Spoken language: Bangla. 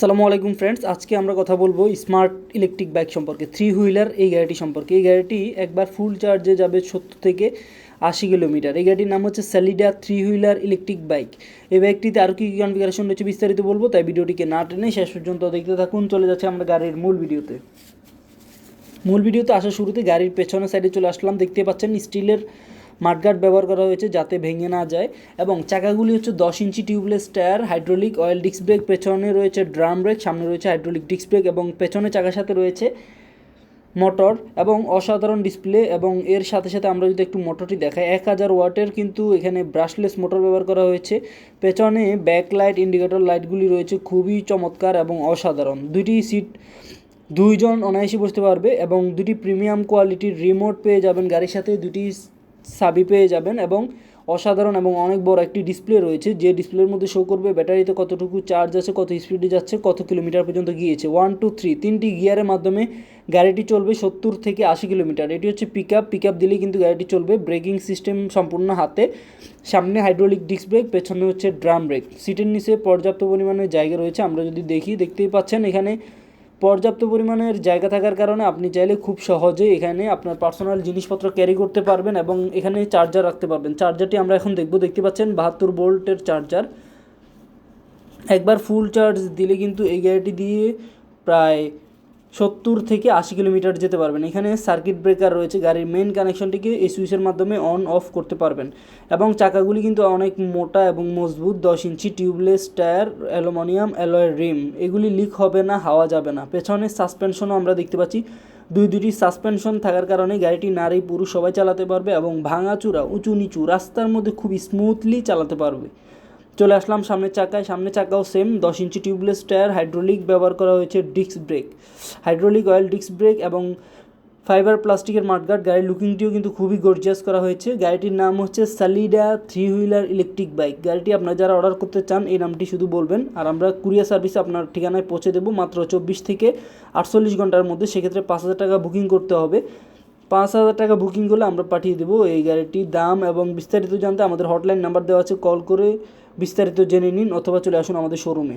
আসসালামু আলাইকুম ফ্রেন্ডস, আজকে আমরা কথা বলবো স্মার্ট ইলেকট্রিক বাইক সম্পর্কে। থ্রি হুইলার এই গাড়িটি সম্পর্কে। এই গাড়িটি একবার ফুল চার্জে যাবে 70 থেকে 80 কিলোমিটার। এই গাড়িটির নাম হচ্ছে স্যালিডা থ্রি হুইলার ইলেকট্রিক বাইক। এই বাইকটিতে আরও কী কী কনফিগারেশন রয়েছে বিস্তারিত বলবো, তাই ভিডিওটিকে না টেনে শেষ পর্যন্ত দেখতে থাকুন। চলে যাচ্ছে আমরা গাড়ির মূল ভিডিওতে আসার শুরুতে গাড়ির পেছনের সাইডে চলে আসলাম। দেখতে পাচ্ছেন স্টিলের মাডগার্ড ব্যবহার করা হয়েছে যাতে ভেঙে না যায়, এবং চাকাগুলি হচ্ছে 10 inch tubeless tyre, hydraulic oil disc break, পেছনে রয়েছে ড্রাম ব্রেক, সামনে রয়েছে হাইড্রোলিক ডিস্ক ব্রেক, এবং পেছনে চাকার সাথে রয়েছে মোটর এবং অসাধারণ ডিসপ্লে। এবং এর সাথে সাথে আমরা যদি একটু মোটরটি দেখাই, 1000 ওয়াটের কিন্তু এখানে ব্রাশলেস মোটর ব্যবহার করা হয়েছে। পেছনে ব্যাকলাইট ইন্ডিকেটর লাইটগুলি রয়েছে খুবই চমৎকার এবং অসাধারণ। দুইটি সিট দুইজন অনায়াসে বসতে পারবে, এবং দুটি প্রিমিয়াম কোয়ালিটির রিমোট পেয়ে যাবেন গাড়ির সাথে, দুটি চাবি পেয়ে যাবেন, এবং অসাধারণ এবং অনেক বড় একটি ডিসপ্লে রয়েছে, যে ডিসপ্লের মধ্যে শো করবে ব্যাটারিতে কতটুকু চার্জ আছে, কত স্পিডে যাচ্ছে, কত কিলোমিটার পর্যন্ত গিয়েছে। 1 2 3 তিনটি গিয়ারের মাধ্যমে গাড়িটি চলবে 70 থেকে 80 কিলোমিটার। এটি হচ্ছে পিক আপ দিলেই কিন্তু গাড়িটি চলবে। ব্রেকিং সিস্টেম সম্পূর্ণ হাতে, সামনে হাইড্রোলিক ডিস্ক ব্রেক, পেছনে হচ্ছে ড্রাম ব্রেক। সিটের নিচে পর্যাপ্ত পরিমাণে জায়গা রয়েছে। আমরা যদি দেখতেই পাচ্ছেন এখানে পর্যাপ্ত পরিমাণের জায়গা থাকার কারণে আপনি চাইলে খুব সহজে এখানে আপনার পার্সোনাল জিনিসপত্র ক্যারি করতে পারবেন, এবং এখানে চার্জার রাখতে পারবেন। চার্জারটি আমরা এখন দেখতে পাচ্ছেন 72 ভোল্টের চার্জার। একবার ফুল চার্জ দিলে কিন্তু এই গাড়িটি দিয়ে প্রায় 70 থেকে 80 কিলোমিটার যেতে পারবেন। এখানে সার্কিট ব্রেকার রয়েছে, গাড়ির মেইন কানেকশনটিকে এই সুইচের মাধ্যমে অন অফ করতে পারবেন। এবং চাকাগুলি কিন্তু অনেক মোটা এবং মজবুত, 10 inch tubeless tyre, aluminium alloy rim, এগুলি লিক হবে না, হাওয়া যাবে না। পেছনে সাসপেনশনও আমরা দেখতে পাচ্ছি, দুটি সাসপেনশন থাকার কারণে গাড়িটি নারী পুরুষ সবাই চালাতে পারবে, এবং ভাঙাচুরা উঁচু নিচু রাস্তার মধ্যে খুব স্মুথলি চালাতে পারবে। চলে আসলাম সামনের চাকাও same 10 inch tubeless tyre, hydraulic ব্যবহার করা হয়েছে disc brake, hydraulic oil disc brake, এবং ফাইবার প্লাস্টিকের মাডগার্ড। গাড়ির লুকিংটিও কিন্তু খুবই গর্জিয়াস করা হয়েছে। গাড়িটির নাম হচ্ছে স্যালিডা থ্রি হুইলার ইলেকট্রিক বাইক। গাড়িটি আপনারা যারা অর্ডার করতে চান এই নামটি শুধু বলবেন, আর আমরা কুরিয়ার সার্ভিসে আপনার ঠিকানায় পৌঁছে দেবো মাত্র 24 থেকে 48 ঘন্টার মধ্যে। সেক্ষেত্রে 5000 টাকা বুকিং করতে হবে। 5000 টাকা বুকিং করলে আমরা পাঠিয়ে দেবো এই গাড়িটির দাম। এবং বিস্তারিত জানতে আমাদের হটলাইন নাম্বার দেওয়া আছে, কল করে বিস্তারিত জেনে নিন, অথবা চলে আসুন আমাদের শোরুমে।